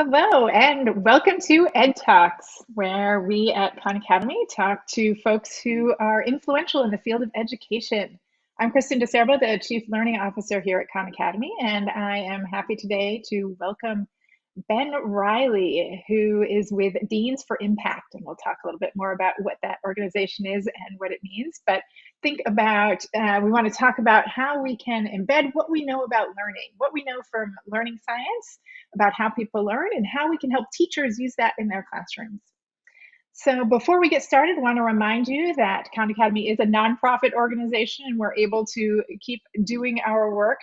Hello, and welcome to Ed Talks, where we at Khan Academy talk to folks who are influential in the field of education. I'm Kristen DiCerbo, the Chief Learning Officer here at Khan Academy, and I am happy today to welcome Ben Riley, who is with Deans for Impact. And we'll talk a little bit more about what that organization is and what it means. But we want to talk about how we can embed what we know about learning, what we know from learning science about how people learn, and how we can help teachers use that in their classrooms. So before we get started, I want to remind you that Khan Academy is a nonprofit organization, and we're able to keep doing our work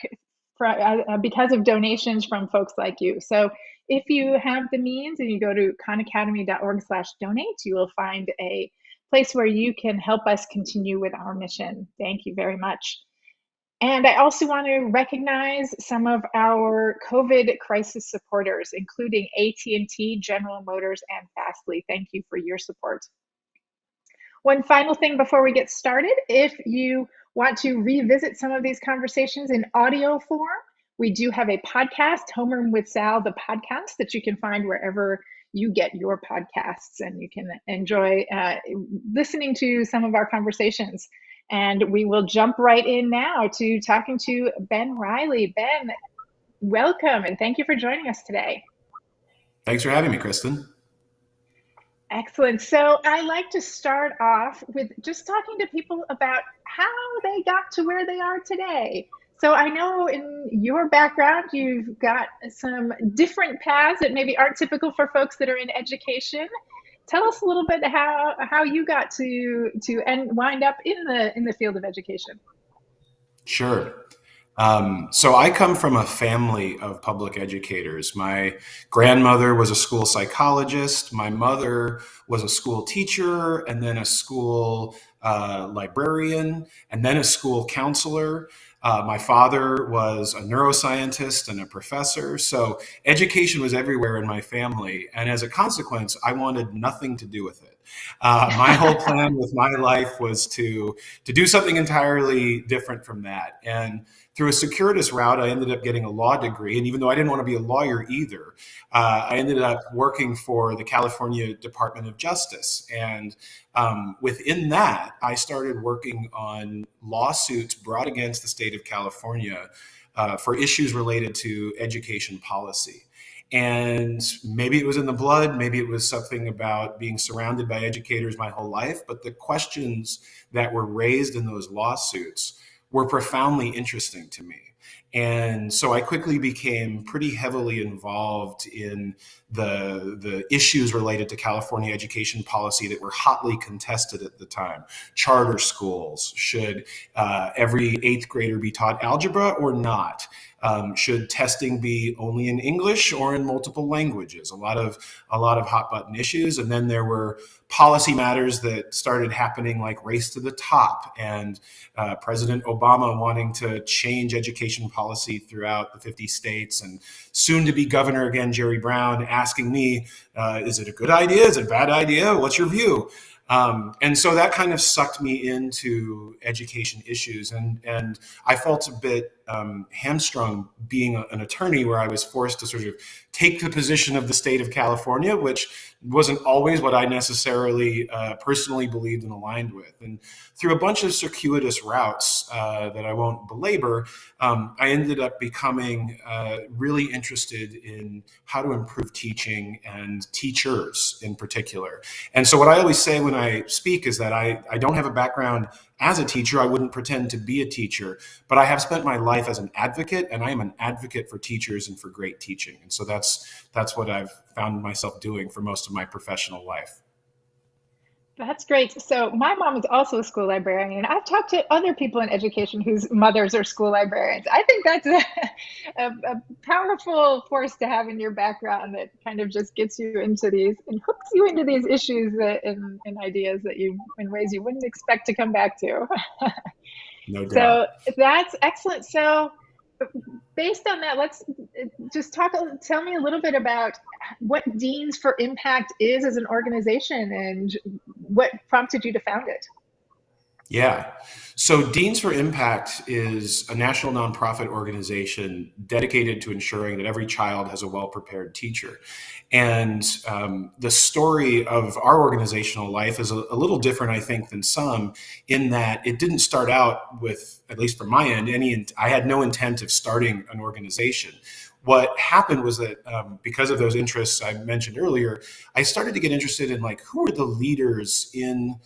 because of donations from folks like you. So if you have the means and you go to khanacademy.org/donate, you will find a place where you can help us continue with our mission. Thank you very much. And I also want to recognize some of our COVID crisis supporters, including AT&T, General Motors, and Fastly. Thank you for your support. One final thing before we get started, if you want to revisit some of these conversations in audio form, we do have a podcast, Homeroom with Sal, the podcast, that you can find wherever you get your podcasts, and you can enjoy listening to some of our conversations. And we will jump right in now to talking to Ben Riley. Ben, welcome, and thank you for joining us today. Thanks for having me, Kristen. Excellent. So I like to start off with just talking to people about how they got to where they are today. So I know in your background, you've got some different paths that maybe aren't typical for folks that are in education. Tell us a little bit how you got to and wind up in the field of education. Sure. So I come from a family of public educators. My grandmother was a school psychologist. My mother was a school teacher, and then a school librarian, and then a school counselor. My father was a neuroscientist and a professor. So education was everywhere in my family. And as a consequence, I wanted nothing to do with it. My whole plan with my life was to do something entirely different from that. And through a circuitous route, I ended up getting a law degree. And even though I didn't want to be a lawyer either, I ended up working for the California Department of Justice. And within that, I started working on lawsuits brought against the state of California for issues related to education policy. And maybe it was in the blood, maybe it was something about being surrounded by educators my whole life, but the questions that were raised in those lawsuits were profoundly interesting to me. And so I quickly became pretty heavily involved in the issues related to California education policy that were hotly contested at the time. Charter schools, should every eighth grader be taught algebra or not? Should testing be only in English or in multiple languages? A lot of hot button issues. And then there were policy matters that started happening, like Race to the Top, and President Obama wanting to change education policy throughout the 50 states, and soon to be governor again, Jerry Brown, asking me, is it a good idea? Is it a bad idea? What's your view? And so that kind of sucked me into education issues. And I felt a bit hamstrung being an attorney, where I was forced to sort of take the position of the state of California, which wasn't always what I necessarily personally believed and aligned with. And through a bunch of circuitous routes that I won't belabor, I ended up becoming really interested in how to improve teaching and teachers in particular. And so what I always say when I speak is that I don't have a background as a teacher. I wouldn't pretend to be a teacher, but I have spent my life as an advocate, and I am an advocate for teachers and for great teaching. And so that's what I've found myself doing for most of my professional life. That's great. So my mom is also a school librarian, and I've talked to other people in education whose mothers are school librarians. I think that's a powerful force to have in your background, that kind of just gets you into these and hooks you into these issues and ideas that you, in ways you wouldn't expect to come back to. No doubt. So that's excellent. So based on that, let's just tell me a little bit about what Deans for Impact is as an organization, and what prompted you to found it. Yeah. So Deans for Impact is a national nonprofit organization dedicated to ensuring that every child has a well prepared teacher. And the story of our organizational life is a little different, I think, than some, in that it didn't start out with, at least from my end, I had no intent of starting an organization. What happened was that because of those interests I mentioned earlier, I started to get interested in like who are the leaders in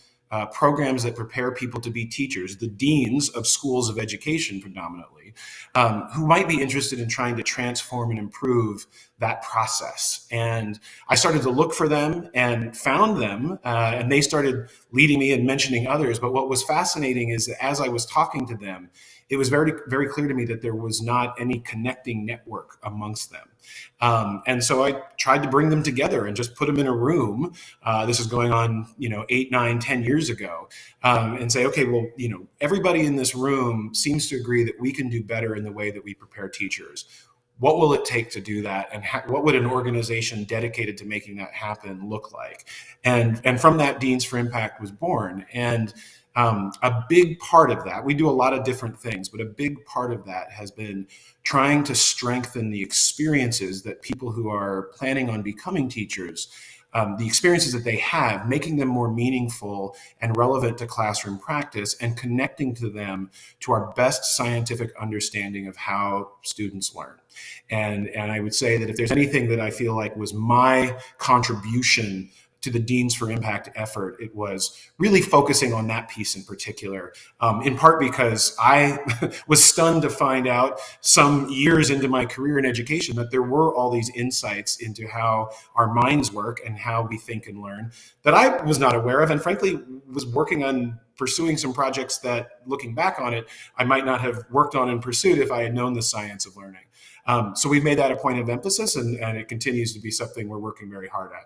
programs that prepare people to be teachers, the deans of schools of education predominantly, who might be interested in trying to transform and improve that process. And I started to look for them and found them, and they started leading me and mentioning others. But what was fascinating is that as I was talking to them, it was very, very clear to me that there was not any connecting network amongst them. And so I tried to bring them together and just put them in a room. This is going on, 8, 9, 10 years ago, and say, okay, well, everybody in this room seems to agree that we can do better in the way that we prepare teachers. What will it take to do that, and what would an organization dedicated to making that happen look like? And from that, Deans for Impact was born. And a big part of that, we do a lot of different things, but a big part of that has been trying to strengthen the experiences that people who are planning on becoming teachers, the experiences that they have, making them more meaningful and relevant to classroom practice, and connecting to them to our best scientific understanding of how students learn. And I would say that if there's anything that I feel like was my contribution to the Deans for Impact effort, it was really focusing on that piece in particular, in part because I was stunned to find out some years into my career in education that there were all these insights into how our minds work and how we think and learn that I was not aware of, and frankly was working on pursuing some projects that, looking back on it, I might not have worked on and pursued if I had known the science of learning. So we've made that a point of emphasis, and it continues to be something we're working very hard at.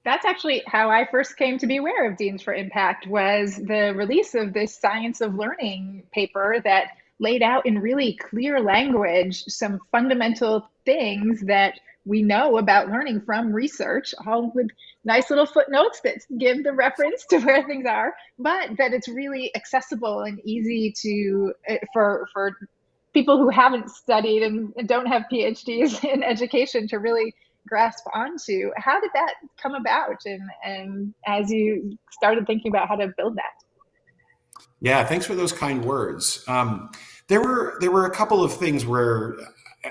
That's actually how I first came to be aware of Deans for Impact, was the release of this Science of Learning paper that laid out in really clear language some fundamental things that we know about learning from research, all with nice little footnotes that give the reference to where things are, but that it's really accessible and easy to for people who haven't studied and don't have PhDs in education to really grasp onto. How did that come about? And as you started thinking about how to build that? Yeah, thanks for those kind words. There were a couple of things where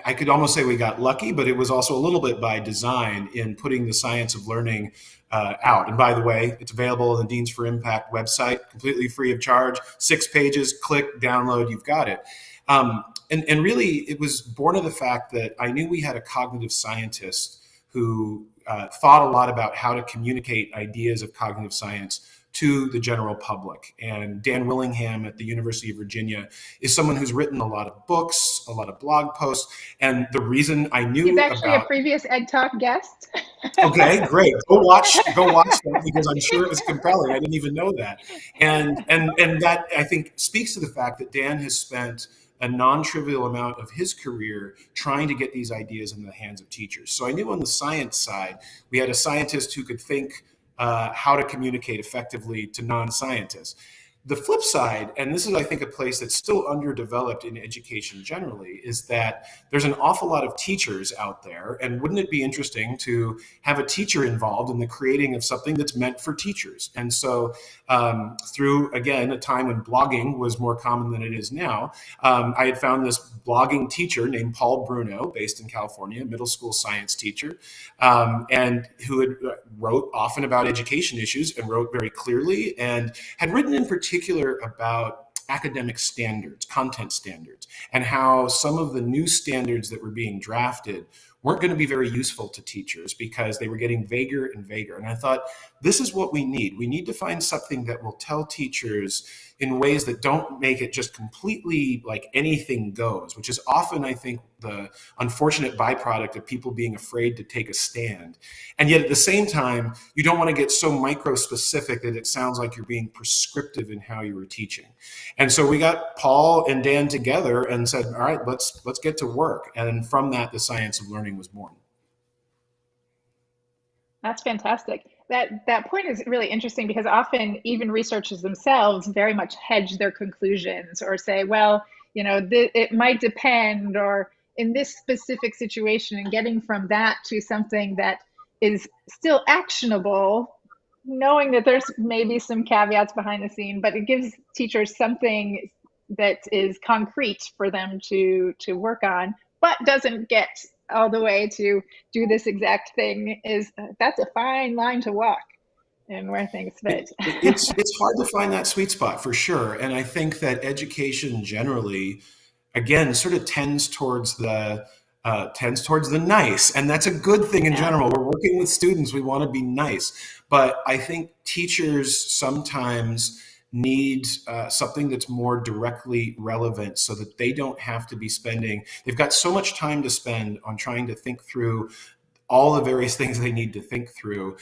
I could almost say we got lucky, but it was also a little bit by design in putting the science of learning out. And by the way, it's available on the Deans for Impact website, completely free of charge. 6 pages, click, download, you've got it. And really, it was born of the fact that I knew we had a cognitive scientist who thought a lot about how to communicate ideas of cognitive science to the general public. And Dan Willingham at the University of Virginia is someone who's written a lot of books, a lot of blog posts. And the reason I He's knew actually a about previous Ed Talk guest. Okay, great. Go watch that because I'm sure it was compelling. I didn't even know that. And that I think speaks to the fact that Dan has spent a non-trivial amount of his career trying to get these ideas in the hands of teachers. So I knew on the science side, we had a scientist who could think how to communicate effectively to non-scientists. The flip side, and this is, I think, a place that's still underdeveloped in education generally, is that there's an awful lot of teachers out there. And wouldn't it be interesting to have a teacher involved in the creating of something that's meant for teachers? And so, through, again, a time when blogging was more common than it is now, I had found this blogging teacher named Paul Bruno, based in California, a middle school science teacher, and who had wrote often about education issues and wrote very clearly, and had written in particular about academic standards, content standards, and how some of the new standards that were being drafted weren't going to be very useful to teachers because they were getting vaguer and vaguer. And I thought, this is what we need. We need to find something that will tell teachers in ways that don't make it just completely like anything goes, which is often, I think, the unfortunate byproduct of people being afraid to take a stand. And yet at the same time, you don't want to get so micro specific that it sounds like you're being prescriptive in how you were teaching. And so we got Paul and Dan together and said, all right, let's get to work. And from that, the science of learning was born. That's fantastic. that point is really interesting because often even researchers themselves very much hedge their conclusions or say, well, it might depend, or in this specific situation, and getting from that to something that is still actionable, knowing that there's maybe some caveats behind the scene, but it gives teachers something that is concrete for them to work on, but doesn't get all the way to do this exact thing. Is That's a fine line to walk and where things fit. It's hard to find that sweet spot for sure, and I think that education generally, again, sort of tends towards the nice, and that's a good thing in Yeah. general. We're working with students; we want to be nice, but I think teachers sometimes need something that's more directly relevant, so that they don't have to be spending. They've got so much time to spend on trying to think through all the various things they need to think through.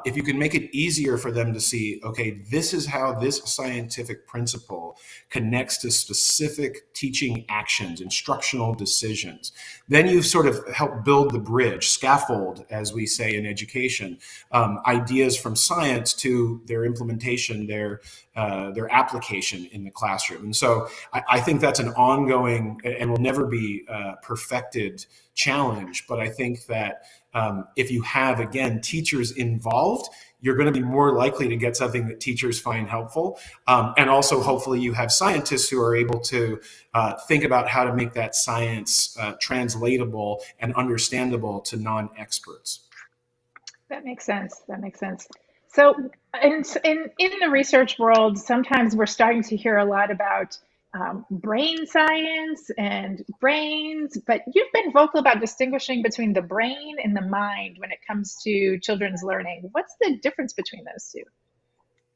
If you can make it easier for them to see, okay, this is how this scientific principle connects to specific teaching actions, instructional decisions, then you've sort of helped build the bridge, scaffold, as we say in education, ideas from science to their implementation, their application in the classroom. And so I think that's an ongoing and will never be perfected challenge. But I think that if you have, again, teachers involved, you're going to be more likely to get something that teachers find helpful. And also, hopefully, you have scientists who are able to think about how to make that science translatable and understandable to non-experts. That makes sense. That makes sense. So, in the research world, sometimes we're starting to hear a lot about brain science and brains, but you've been vocal about distinguishing between the brain and the mind when it comes to children's learning. What's the difference between those two?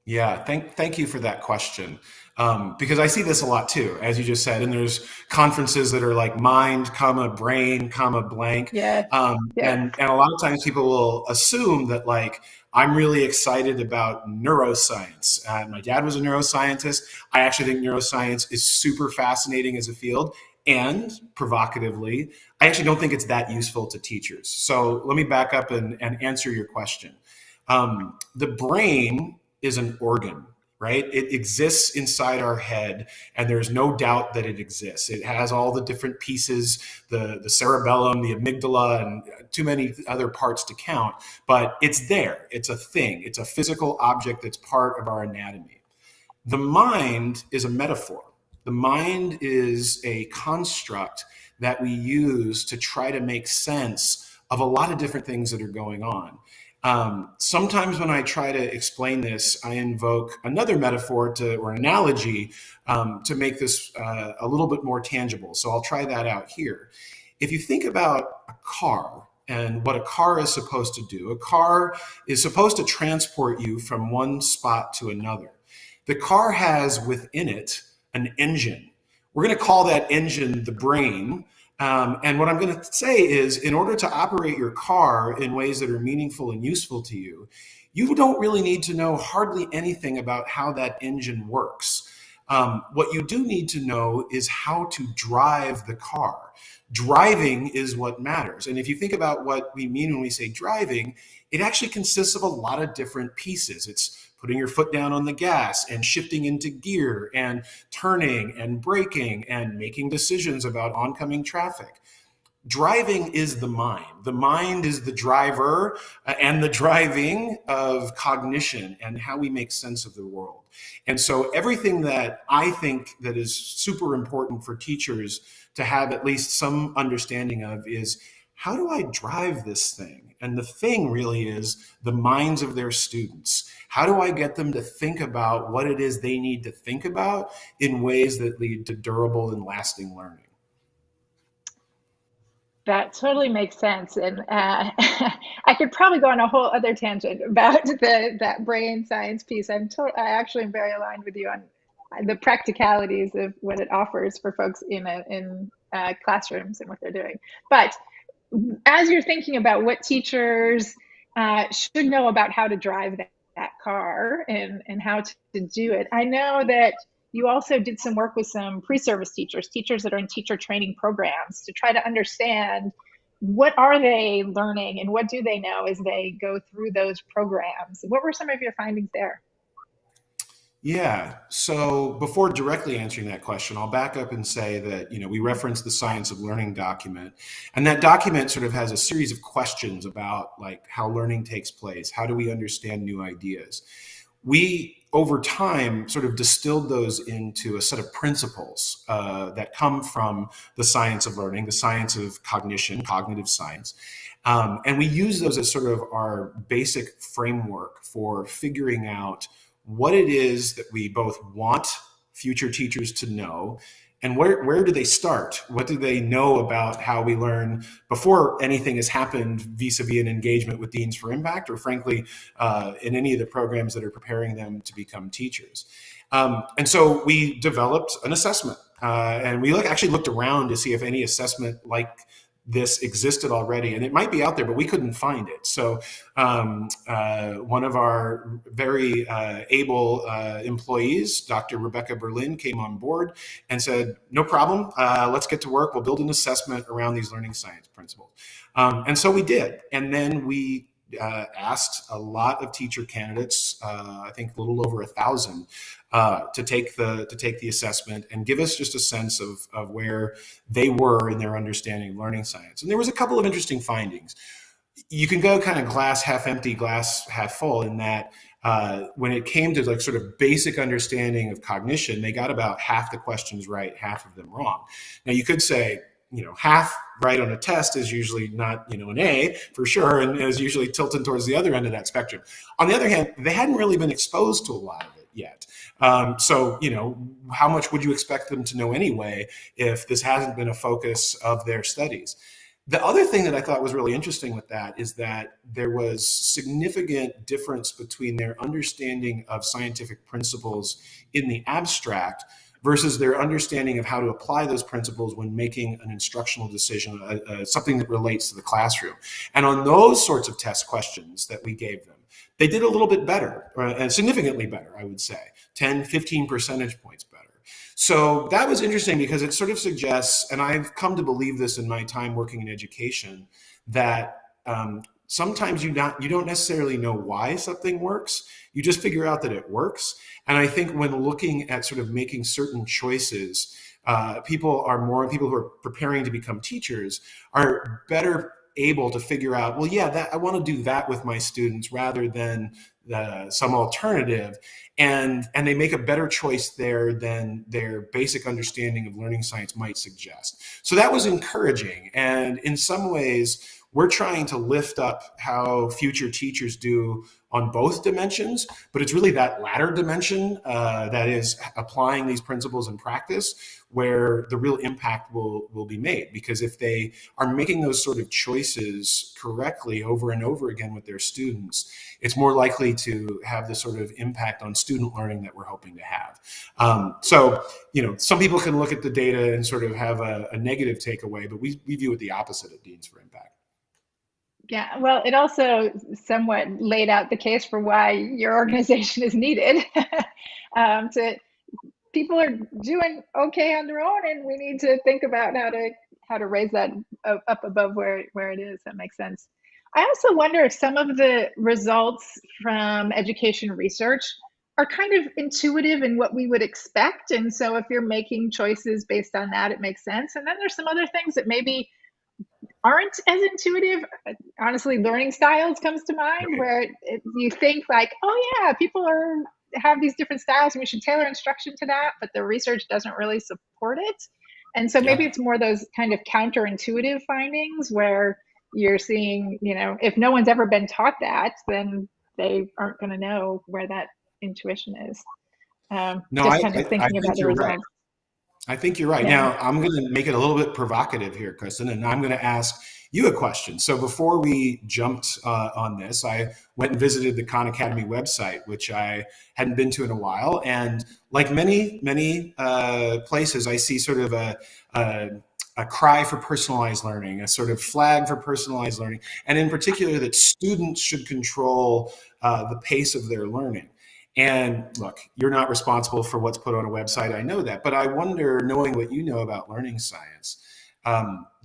Yeah, thank you for that question. Because I see this a lot too, as you just said, and there's conferences that are like mind, comma, brain, comma, blank. Yeah, yeah, And a lot of times people will assume that like I'm really excited about neuroscience. My dad was a neuroscientist. I actually think neuroscience is super fascinating as a field. And provocatively, I actually don't think it's that useful to teachers. So let me back up and answer your question. The brain is an organ, right? It exists inside our head, and there's no doubt that it exists. It has all the different pieces, the cerebellum, the amygdala, and too many other parts to count, but it's there. It's a thing. It's a physical object that's part of our anatomy. The mind is a metaphor. The mind is a construct that we use to try to make sense of a lot of different things that are going on. Sometimes when I try to explain this, I invoke another metaphor or analogy to make this a little bit more tangible. So I'll try that out here. If you think about a car and what a car is supposed to do, a car is supposed to transport you from one spot to another. The car has within it an engine. We're going to call that engine the brain. And what I'm going to say is, in order to operate your car in ways that are meaningful and useful to you, you don't really need to know hardly anything about how that engine works. What you do need to know is how to drive the car. Driving is what matters. And if you think about what we mean when we say driving, it actually consists of a lot of different pieces. It's putting your foot down on the gas and shifting into gear and turning and braking and making decisions about oncoming traffic. Driving is the mind. The mind is the driver and the driving of cognition and how we make sense of the world. And so everything that I think that is super important for teachers to have at least some understanding of is, how do I drive this thing? And the thing really is the minds of their students. How do I get them to think about what it is they need to think about in ways that lead to durable and lasting learning? that totally makes sense. And I could probably go on a whole other tangent about that brain science piece. I actually am very aligned with you on the practicalities of what it offers for folks in classrooms and what they're doing. But as you're thinking about what teachers should know about how to drive that car and how to do it, I know that you also did some work with some pre-service teachers that are in teacher training programs to try to understand what are they learning and what do they know as they go through those programs? What were some of your findings there? Yeah. So before directly answering that question, I'll back up and say that, we reference the Science of Learning document, and that document sort of has a series of questions about like how learning takes place. How do we understand new ideas? We, over time, sort of distilled those into a set of principles that come from the science of learning, the science of cognition, cognitive science. And we use those as sort of our basic framework for figuring out what it is that we both want future teachers to know, and where do they start? What do they know about how we learn before anything has happened vis-a-vis an engagement with Deans for Impact, or frankly, in any of the programs that are preparing them to become teachers. And so we developed an assessment, and we actually looked around to see if any assessment like this existed already, and it might be out there, but we couldn't find it. So one of our very able employees, Dr. Rebecca Berlin, came on board and said, no problem, let's get to work. We'll build an assessment around these learning science principles. And so we did. And then we asked a lot of teacher candidates, I think a little over 1,000, to take the assessment and give us just a sense of where they were in their understanding of learning science. And there was a couple of interesting findings. You can go kind of glass half empty, glass half full, in that when it came to like sort of basic understanding of cognition, they got about half the questions right, half of them wrong. Now you could say, half right on a test is usually not, an A for sure, and is usually tilted towards the other end of that spectrum. On the other hand, they hadn't really been exposed to a lot of it yet. So, how much would you expect them to know anyway if this hasn't been a focus of their studies? The other thing that I thought was really interesting with that is that there was significant difference between their understanding of scientific principles in the abstract versus their understanding of how to apply those principles when making an instructional decision, something that relates to the classroom. And on those sorts of test questions that we gave them, they did a little bit better, and significantly better, I would say, 10, 15 percentage points better. So that was interesting because it sort of suggests, and I've come to believe this in my time working in education, that sometimes you don't necessarily know why something works. You just figure out that it works. And I think when looking at sort of making certain choices, people who are preparing to become teachers are better able to figure out, well, yeah, that I want to do that with my students rather than some alternative, and they make a better choice there than their basic understanding of learning science might suggest. So that was encouraging, and in some ways, we're trying to lift up how future teachers do on both dimensions, but it's really that latter dimension that is applying these principles in practice where the real impact will be made. Because if they are making those sort of choices correctly over and over again with their students, it's more likely to have the sort of impact on student learning that we're hoping to have. So, some people can look at the data and sort of have a negative takeaway, but we view it the opposite at Deans for Impact. Yeah, well, it also somewhat laid out the case for why your organization is needed. To People are doing okay on their own, and we need to think about how to raise that up above where it is. That makes sense. I also wonder if some of the results from education research are kind of intuitive in what we would expect, and so if you're making choices based on that, it makes sense. And then there's some other things that maybe aren't as intuitive. Honestly, learning styles comes to mind, Right. where you think like, oh yeah, people have these different styles and we should tailor instruction to that, but the research doesn't really support it. And so maybe Yeah. it's more those kind of counterintuitive findings where you're seeing, if no one's ever been taught that, then they aren't going to know where that intuition is. No, Just kind of I thinking about think the you're right. results. I think you're right. Yeah. Now, I'm going to make it a little bit provocative here, Kristen, and I'm going to ask you a question. So before we jumped on this, I went and visited the Khan Academy website, which I hadn't been to in a while. And like many places, I see sort of a cry for personalized learning, a sort of flag for personalized learning, and in particular that students should control the pace of their learning. And look, you're not responsible for what's put on a website. I know that. But I wonder, knowing what you know about learning science,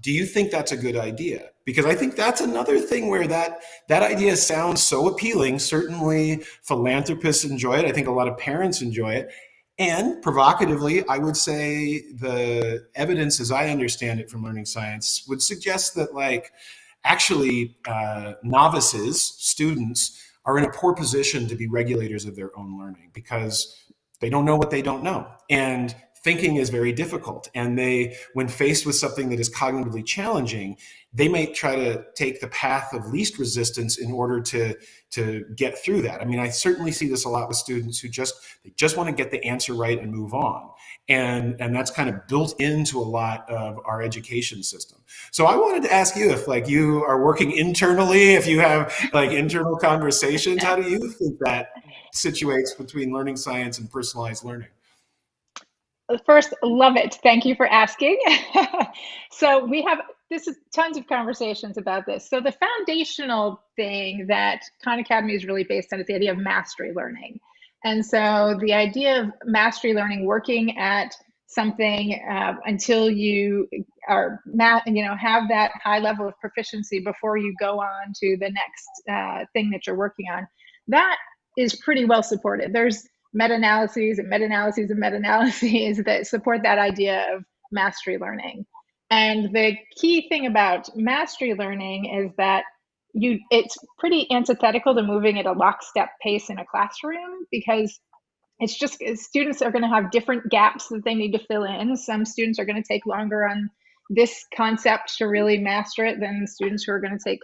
do you think that's a good idea? because I think that's another thing where that idea sounds so appealing. Certainly philanthropists enjoy it. I think a lot of parents enjoy it. And provocatively, I would say the evidence, as I understand it from learning science, would suggest that, like, actually, novices, students, are in a poor position to be regulators of their own learning because they don't know what they don't know. And thinking is very difficult. And they, when faced with something that is cognitively challenging, they may try to take the path of least resistance in order to get through that. I mean, I certainly see this a lot with students who just want to get the answer right and move on. And that's kind of built into a lot of our education system. So I wanted to ask you, if like you are working internally, if you have like internal conversations, how do you think that situates between learning science and personalized learning? First, love it. Thank you for asking. So we have this is tons of conversations about this. So the foundational thing that Khan Academy is really based on is the idea of mastery learning. And so the idea of mastery learning, working at something until you are have that high level of proficiency before you go on to the next thing that you're working on, that is pretty well supported. There's meta-analyses and meta-analyses and meta-analyses that support that idea of mastery learning. And the key thing about mastery learning is that it's pretty antithetical to moving at a lockstep pace in a classroom, because it's just students are going to have different gaps that they need to fill in. Some students are going to take longer on this concept to really master it than students who are going to take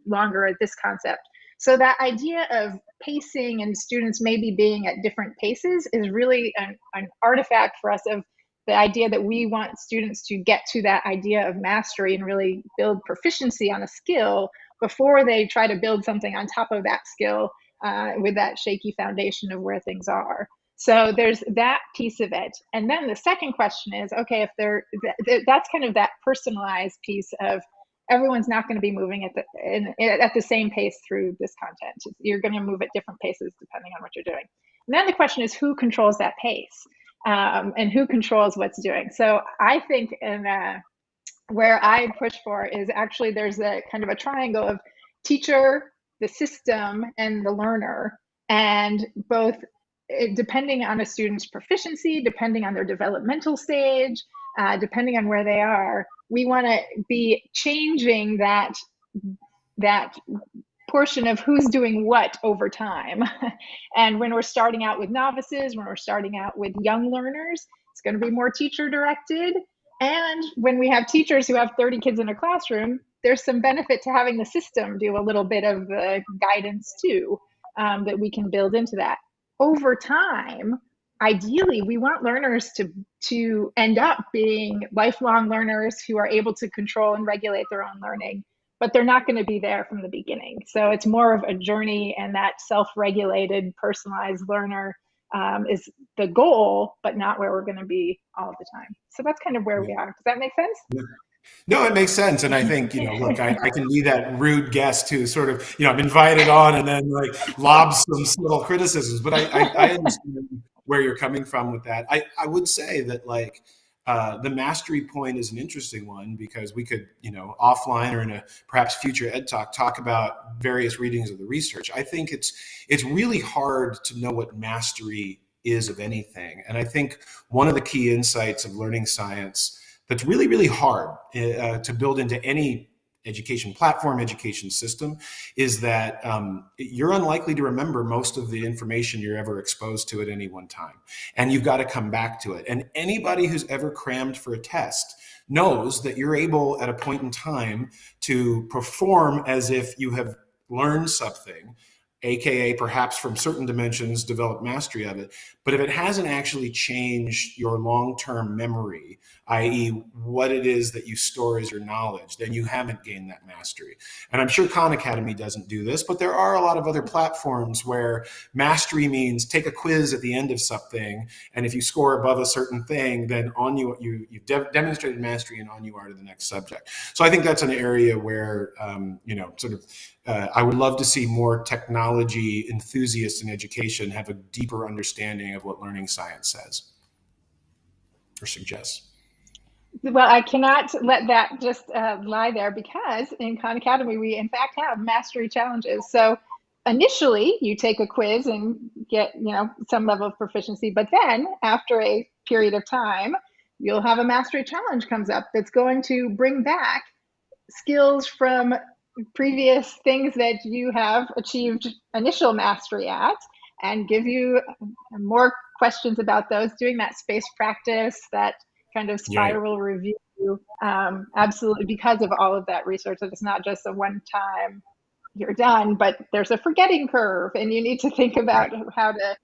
longer at this concept. So that idea of pacing and students maybe being at different paces is really an artifact for us of the idea that we want students to get to that idea of mastery and really build proficiency on a skill before they try to build something on top of that skill with that shaky foundation of where things are. So there's that piece of it. And then the second question is, okay, if that's kind of that personalized piece of everyone's not going to be moving at the same pace through this content. You're going to move at different paces depending on what you're doing. And then the question is, who controls that pace and who controls what's doing? So I think where I push for is actually there's a kind of a triangle of teacher, the system, and the learner. And both depending on a student's proficiency, depending on their developmental stage, depending on where they are, we want to be changing that portion of who's doing what over time. And when we're starting out with novices, when we're starting out with young learners, it's going to be more teacher directed. And when we have teachers who have 30 kids in a classroom, there's some benefit to having the system do a little bit of the guidance too, that we can build into that. Over time, ideally, we want learners to end up being lifelong learners who are able to control and regulate their own learning, but they're not going to be there from the beginning. So it's more of a journey, and that self-regulated, personalized learner is the goal, but not where we're going to be all the time. So that's kind of where we are. Does that make sense? No, it makes sense. And I think, look, I can be that rude guest who sort of, I'm invited on and then like lobs some subtle criticisms, but I understand where you're coming from with that. I would say that like the mastery point is an interesting one, because we could, offline or in a perhaps future Ed talk about various readings of the research. I think it's really hard to know what mastery is of anything. And I think one of the key insights of learning science that's really, really hard to build into any education platform, education system, is that you're unlikely to remember most of the information you're ever exposed to at any one time. And you've got to come back to it. And anybody who's ever crammed for a test knows that you're able at a point in time to perform as if you have learned something, AKA perhaps from certain dimensions, develop mastery of it. But if it hasn't actually changed your long-term memory, i.e. what it is that you store as your knowledge, then you haven't gained that mastery. And I'm sure Khan Academy doesn't do this, but there are a lot of other platforms where mastery means take a quiz at the end of something, and if you score above a certain thing, then you've demonstrated mastery, and on you are to the next subject. So I think that's an area where, I would love to see more technology enthusiasts in education have a deeper understanding of what learning science says or suggests. Well, I cannot let that just lie there because in Khan Academy, we in fact have mastery challenges. So initially, you take a quiz and get, some level of proficiency, but then after a period of time, you'll have a mastery challenge comes up that's going to bring back skills from previous things that you have achieved initial mastery at and give you more questions about those, doing that space practice, that kind of Yeah. spiral review. Absolutely, because of all of that research, that it's not just a one time you're done, but there's a forgetting curve, and you need to think about Right. how to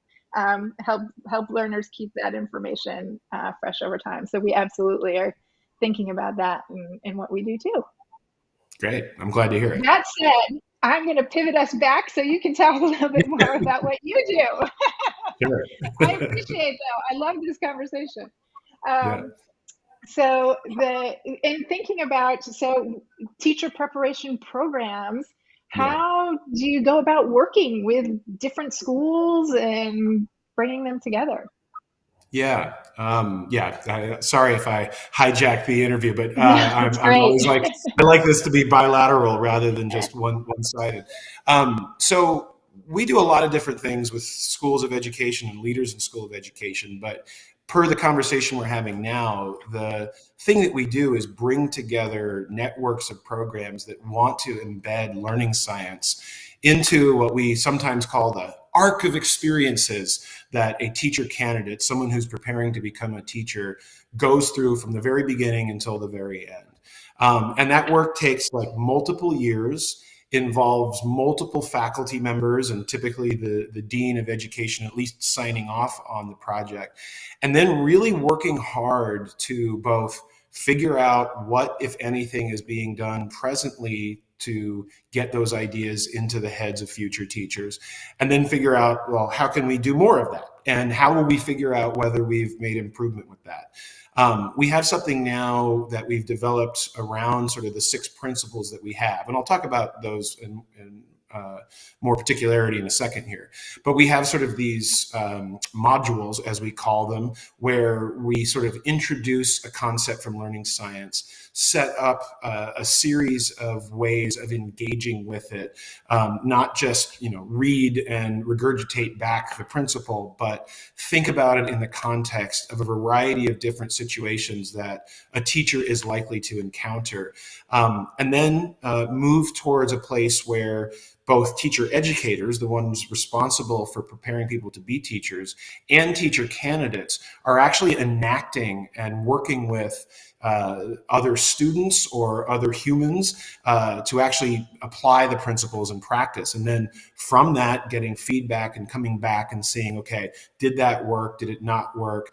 help learners keep that information fresh over time. So we absolutely are thinking about that in what we do too. Great. I'm glad to hear it. That said, I'm going to pivot us back so you can talk a little bit more about what you do. Sure. I appreciate though. I love this conversation. Yeah. Um, so in thinking about teacher preparation programs, Yeah. how do you go about working with different schools and bringing them together? Yeah. Yeah. Sorry if I hijacked the interview, but No, it's I'm great. always like, I like this to be bilateral rather than just one sided. So we do a lot of different things with schools of education and leaders in school of education, but per the conversation we're having now, the thing that we do is bring together networks of programs that want to embed learning science into what we sometimes call the arc of experiences that a teacher candidate, someone who's preparing to become a teacher, goes through from the very beginning until the very end. And that work takes like multiple years, involves multiple faculty members, and typically the dean of education at least signing off on the project. And then really working hard to both figure out what, if anything, is being done presently to get those ideas into the heads of future teachers, and then figure out, well, how can we do more of that, and how will we figure out whether we've made improvement with that. We have something now that we've developed around sort of the 6 principles that we have, and I'll talk about those in more particularity in a second here. But we have sort of these modules, as we call them, where we sort of introduce a concept from learning science, set up a series of ways of engaging with it, not just read and regurgitate back the principle, but think about it in the context of a variety of different situations that a teacher is likely to encounter, and then move towards a place where both teacher educators, the ones responsible for preparing people to be teachers, and teacher candidates are actually enacting and working with other students or other humans to actually apply the principles in practice. And then from that, getting feedback and coming back and seeing, okay, did that work? Did it not work?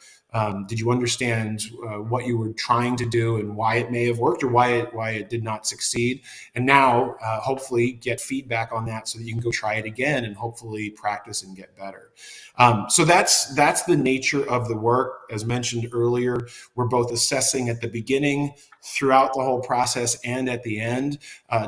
Did you understand what you were trying to do and why it may have worked or why it did not succeed? And now, hopefully, get feedback on that so that you can go try it again and hopefully practice and get better. So that's the nature of the work. As mentioned earlier, we're both assessing at the beginning, throughout the whole process, and at the end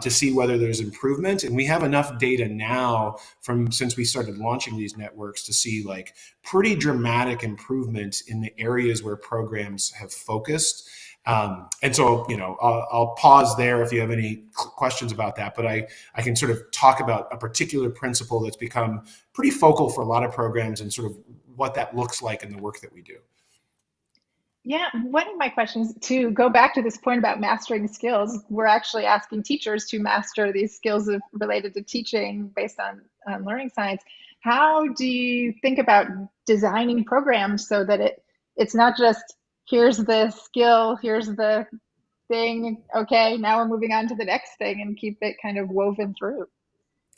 to see whether there's improvement. And we have enough data now from since we started launching these networks to see like pretty dramatic improvement in the areas where programs have focused. And so, I'll pause there if you have any questions about that, but I can sort of talk about a particular principle that's become pretty focal for a lot of programs and sort of what that looks like in the work that we do. Yeah, one of my questions to go back to this point about mastering skills, we're actually asking teachers to master these skills related to teaching based on learning science. How do you think about designing programs so that it's not just here's the skill, here's the thing, okay, now we're moving on to the next thing and keep it kind of woven through?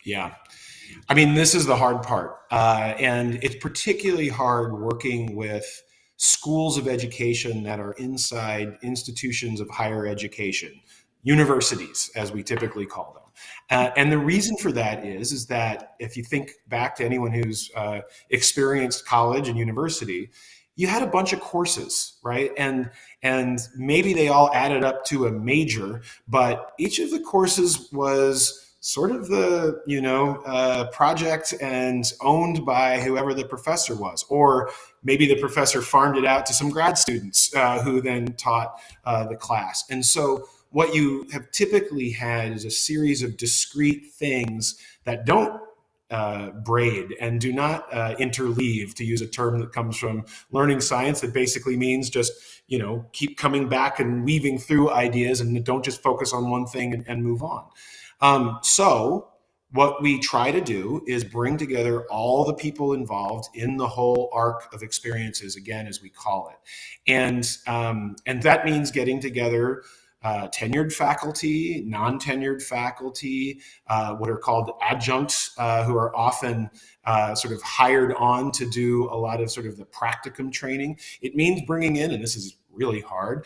Yeah. I mean, this is the hard part. And it's particularly hard working with schools of education that are inside institutions of higher education, universities, as we typically call them. And the reason for that is that if you think back to anyone who's experienced college and university, you had a bunch of courses, right? And maybe they all added up to a major, but each of the courses was sort of the project and owned by whoever the professor was, or maybe the professor farmed it out to some grad students who then taught the class. And so what you have typically had is a series of discrete things that don't braid and do not interleave, to use a term that comes from learning science that basically means just, keep coming back and weaving through ideas and don't just focus on one thing and move on. So what we try to do is bring together all the people involved in the whole arc of experiences, again, as we call it. And that means getting together tenured faculty, non-tenured faculty, what are called adjuncts, who are often sort of hired on to do a lot of sort of the practicum training. It means bringing in, and this is really hard,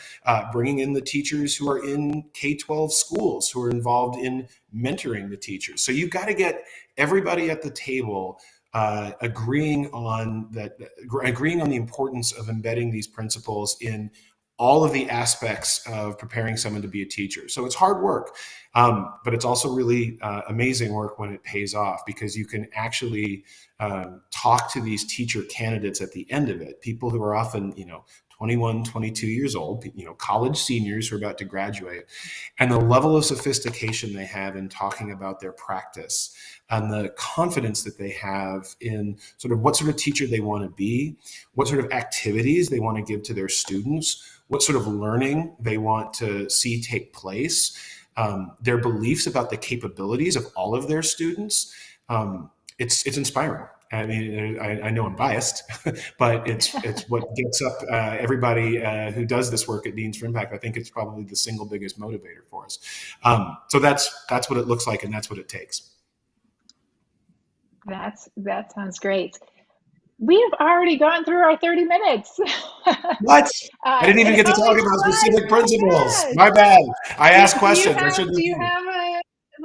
bringing in the teachers who are in K-12 schools, who are involved in mentoring the teachers. So you've got to get everybody at the table agreeing on the importance of embedding these principles in all of the aspects of preparing someone to be a teacher. So it's hard work, but it's also really amazing work when it pays off, because you can actually talk to these teacher candidates at the end of it, people who are often, 21, 22 years old, college seniors who are about to graduate, and the level of sophistication they have in talking about their practice and the confidence that they have in sort of what sort of teacher they want to be, what sort of activities they want to give to their students, what sort of learning they want to see take place, their beliefs about the capabilities of all of their students. It's inspiring. I mean, I know I'm biased, but it's what gets up everybody who does this work at Deans for Impact. I think it's probably the single biggest motivator for us. So that's what it looks like, and that's what it takes. That sounds great. We have already gone through our 30 minutes. What? I didn't even get to talk about specific principles. My bad. I asked questions. Do you have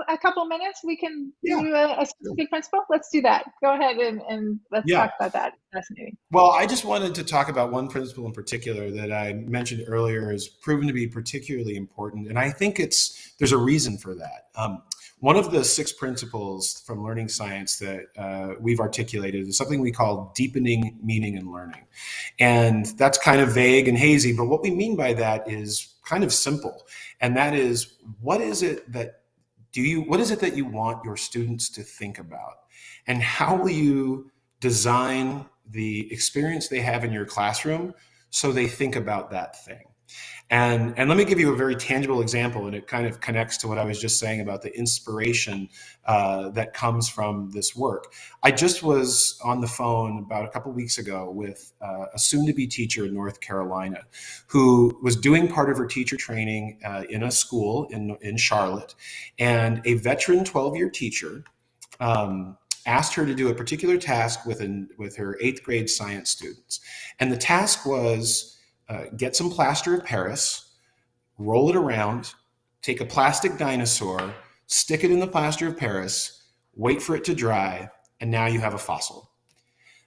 a couple minutes? We can do a specific principle. Let's do that. Go ahead and let's talk about that. Fascinating. Well, I just wanted to talk about one principle in particular that I mentioned earlier is proven to be particularly important. And I think there's a reason for that. One of the 6 principles from learning science that we've articulated is something we call deepening meaning and learning. And that's kind of vague and hazy, but what we mean by that is kind of simple. And that is, what is it that you want your students to think about? And how will you design the experience they have in your classroom so they think about that thing? And let me give you a very tangible example, and it kind of connects to what I was just saying about the inspiration that comes from this work. I just was on the phone about a couple weeks ago with a soon-to-be teacher in North Carolina who was doing part of her teacher training in a school in Charlotte, and a veteran 12-year teacher asked her to do a particular task with her 8th grade science students. And the task was get some plaster of Paris, roll it around, take a plastic dinosaur, stick it in the plaster of Paris, wait for it to dry, and now you have a fossil.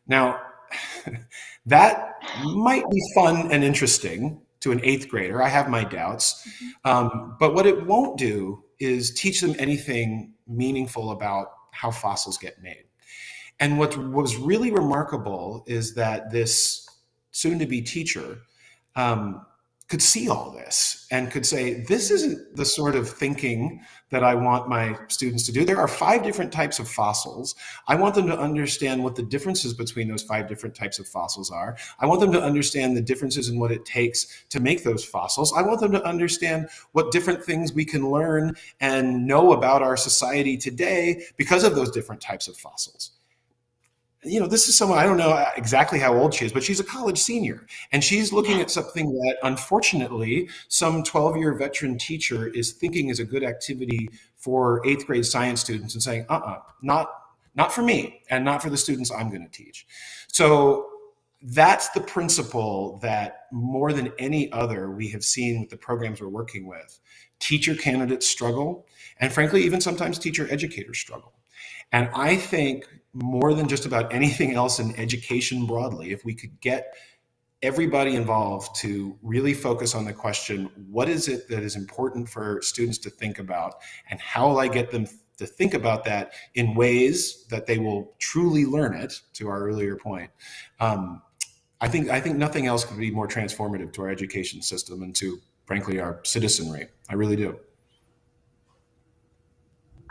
Now, that might be fun and interesting to an 8th grader. I have my doubts. But what it won't do is teach them anything meaningful about how fossils get made. And what was really remarkable is that this soon-to-be teacher could see all this and could say, this isn't the sort of thinking that I want my students to do. There are 5 different types of fossils. I want them to understand what the differences between those 5 different types of fossils are. I want them to understand the differences in what it takes to make those fossils. I want them to understand what different things we can learn and know about our society today because of those different types of fossils. This is someone, I don't know exactly how old she is, but she's a college senior. And she's looking at something that, unfortunately, some 12-year veteran teacher is thinking is a good activity for 8th grade science students and saying, not for me and not for the students I'm going to teach. So that's the principle that more than any other we have seen with the programs we're working with. Teacher candidates struggle, and frankly, even sometimes teacher educators struggle. And I think more than just about anything else in education broadly, if we could get everybody involved to really focus on the question, what is it that is important for students to think about, and how will I get them to think about that in ways that they will truly learn it, to our earlier point, I think nothing else could be more transformative to our education system and to, frankly, our citizenry. I really do.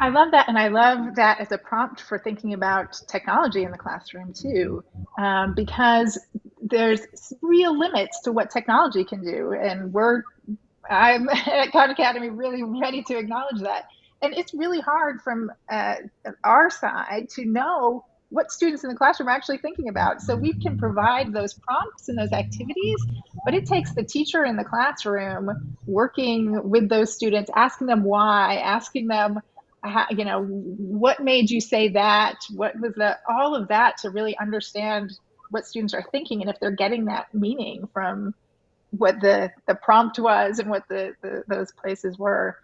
I love that. And I love that as a prompt for thinking about technology in the classroom too, because there's real limits to what technology can do. And I'm at Khan Academy really ready to acknowledge that. And it's really hard from our side to know what students in the classroom are actually thinking about. So we can provide those prompts and those activities, but it takes the teacher in the classroom working with those students, asking them why, asking them, what made you say that? What was all of that to really understand what students are thinking and if they're getting that meaning from what the prompt was and what those places were.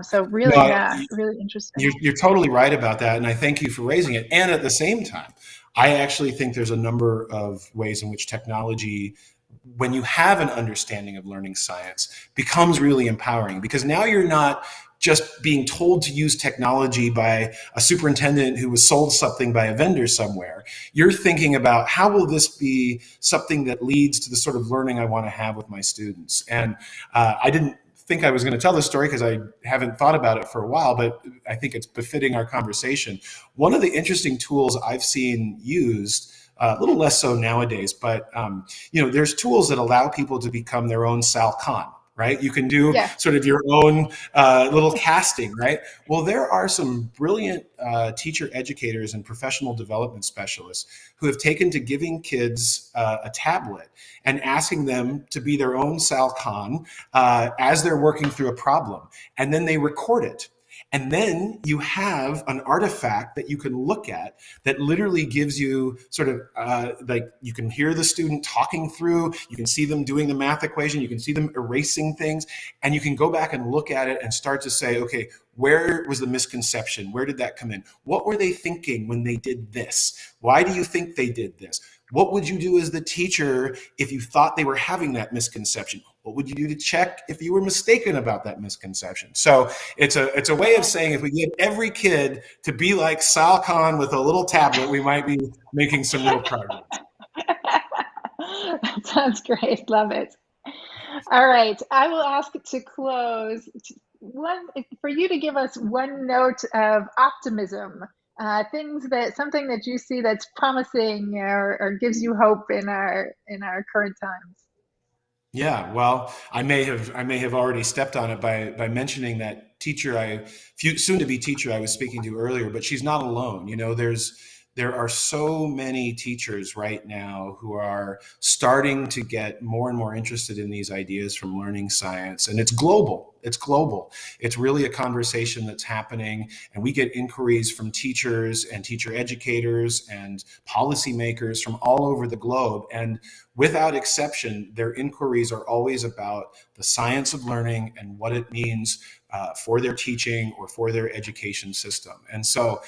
So really, No, yeah, really interesting. you're totally right about that, and I thank you for raising it. And at the same time, I actually think there's a number of ways in which technology, when you have an understanding of learning science, becomes really empowering, because now you're not just being told to use technology by a superintendent who was sold something by a vendor somewhere. You're thinking about, how will this be something that leads to the sort of learning I want to have with my students? And I didn't think I was going to tell this story because I haven't thought about it for a while, but I think it's befitting our conversation. One of the interesting tools I've seen used, a little less so nowadays, but there's tools that allow people to become their own Sal Khan, right? You can do Yeah. sort of your own little casting, right? Well, there are some brilliant teacher educators and professional development specialists who have taken to giving kids a tablet and asking them to be their own Sal Khan as they're working through a problem. And then they record it. And then you have an artifact that you can look at that literally gives you sort of like, you can hear the student talking through, you can see them doing the math equation, you can see them erasing things, and you can go back and look at it and start to say, okay, where was the misconception? Where did that come in? What were they thinking when they did this? Why do you think they did this? What would you do as the teacher if you thought they were having that misconception? What would you do to check if you were mistaken about that misconception? So it's a way of saying, if we get every kid to be like Sal Khan with a little tablet, we might be making some real progress. That sounds great. Love it. All right. I will ask to close one for you to give us one note of optimism, something that you see that's promising or gives you hope in our current times. Yeah, well, I may have already stepped on it by mentioning that teacher, soon to be teacher I was speaking to earlier, but she's not alone. There are so many teachers right now who are starting to get more and more interested in these ideas from learning science, and it's global. It's global. It's really a conversation that's happening, and we get inquiries from teachers and teacher educators and policymakers from all over the globe. And without exception, their inquiries are always about the science of learning and what it means for their teaching or for their education system. And so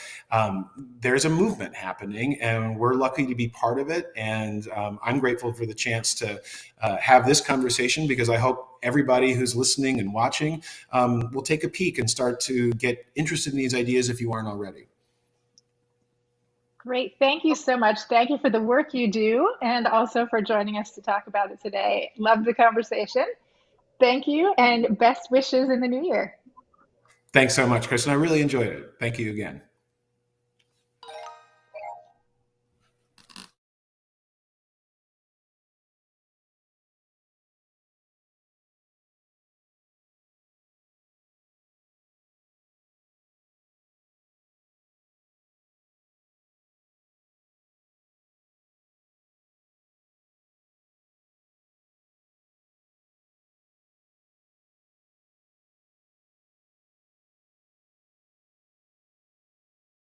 there's a movement happening, and we're lucky to be part of it. And I'm grateful for the chance to have this conversation, because I hope everybody who's listening and watching will take a peek and start to get interested in these ideas if you aren't already. Great. Thank you so much. Thank you for the work you do and also for joining us to talk about it today. Love the conversation. Thank you and best wishes in the new year. Thanks so much, Kristen. I really enjoyed it. Thank you again.